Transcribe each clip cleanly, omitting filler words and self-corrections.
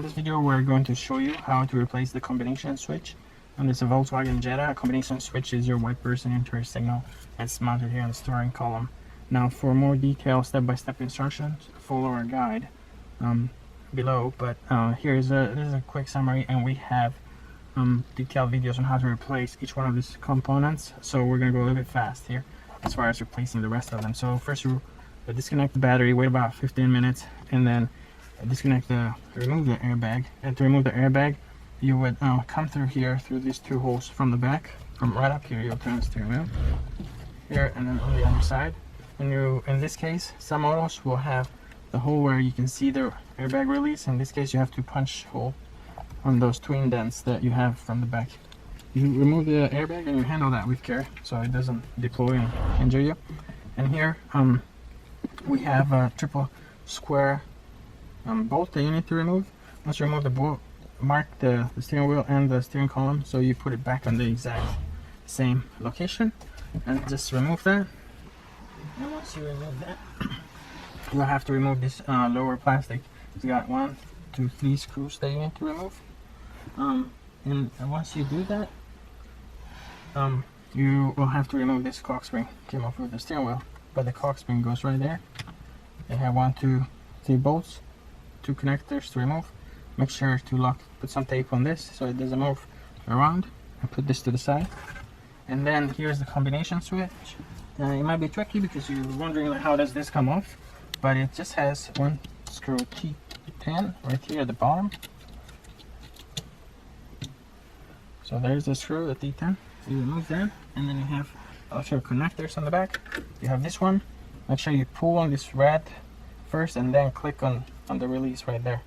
this video we're going to show you how to replace the combination switch on this Volkswagen Jetta. A combination switch is your wipers and interior signal. It's mounted here on the steering column. Now for more detailed step-by-step instructions, follow our guide below, but this is a quick summary, and we have detailed videos on how to replace each one of these components, so we're going to go a little bit fast here as far as replacing the rest of them. So first you disconnect the battery, wait about 15 minutes, and then remove the airbag. And to remove the airbag, you would come through here, through these two holes from the back. From right up here, you'll turn the steering wheel here, and then on the other side. And in this case, some models will have the hole where you can see the airbag release. In this case, you have to punch hole on those two indents that you have from the back. You remove the airbag and you handle that with care so it doesn't deploy and injure you. And here we have a triple square bolt that you need to remove. Once you remove the bolt, mark the steering wheel and the steering column so you put it back on the exact same location, and just remove that. And once you remove that, you'll have to remove this lower plastic. It's got 1, 2, 3 screws that you need to remove. And once you do that, you will have to remove this cork spring. Came off with the steering wheel, but the cork spring goes right there. They have 1, 2, 3 bolts, 2 connectors to remove. Make sure to put some tape on this so it doesn't move around, and put this to the side. And then here's the combination switch. It might be tricky because you're wondering how does this come off, but it just has one screw T10 right here at the bottom. So there's the screw, the T10. So you remove that, and then you have also connectors on the back. You have this one. Make sure you pull on this red first, and then click on the release right there,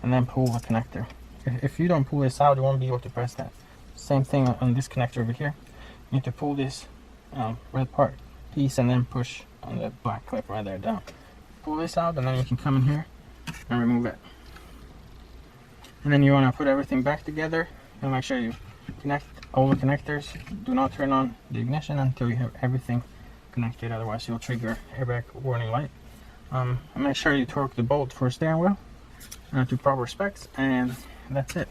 and then pull the connector. If you don't pull this out, you won't be able to press that. Same thing on this connector over here. You need to pull this red part piece and then push on the black clip right there down. Pull this out, and then you can come in here and remove it. And then you want to put everything back together and make sure you connect all the connectors. Do not turn on the ignition until you have everything connected, otherwise you'll trigger airbag warning light. And make sure you torque the bolt for steering wheel to proper specs, and that's it.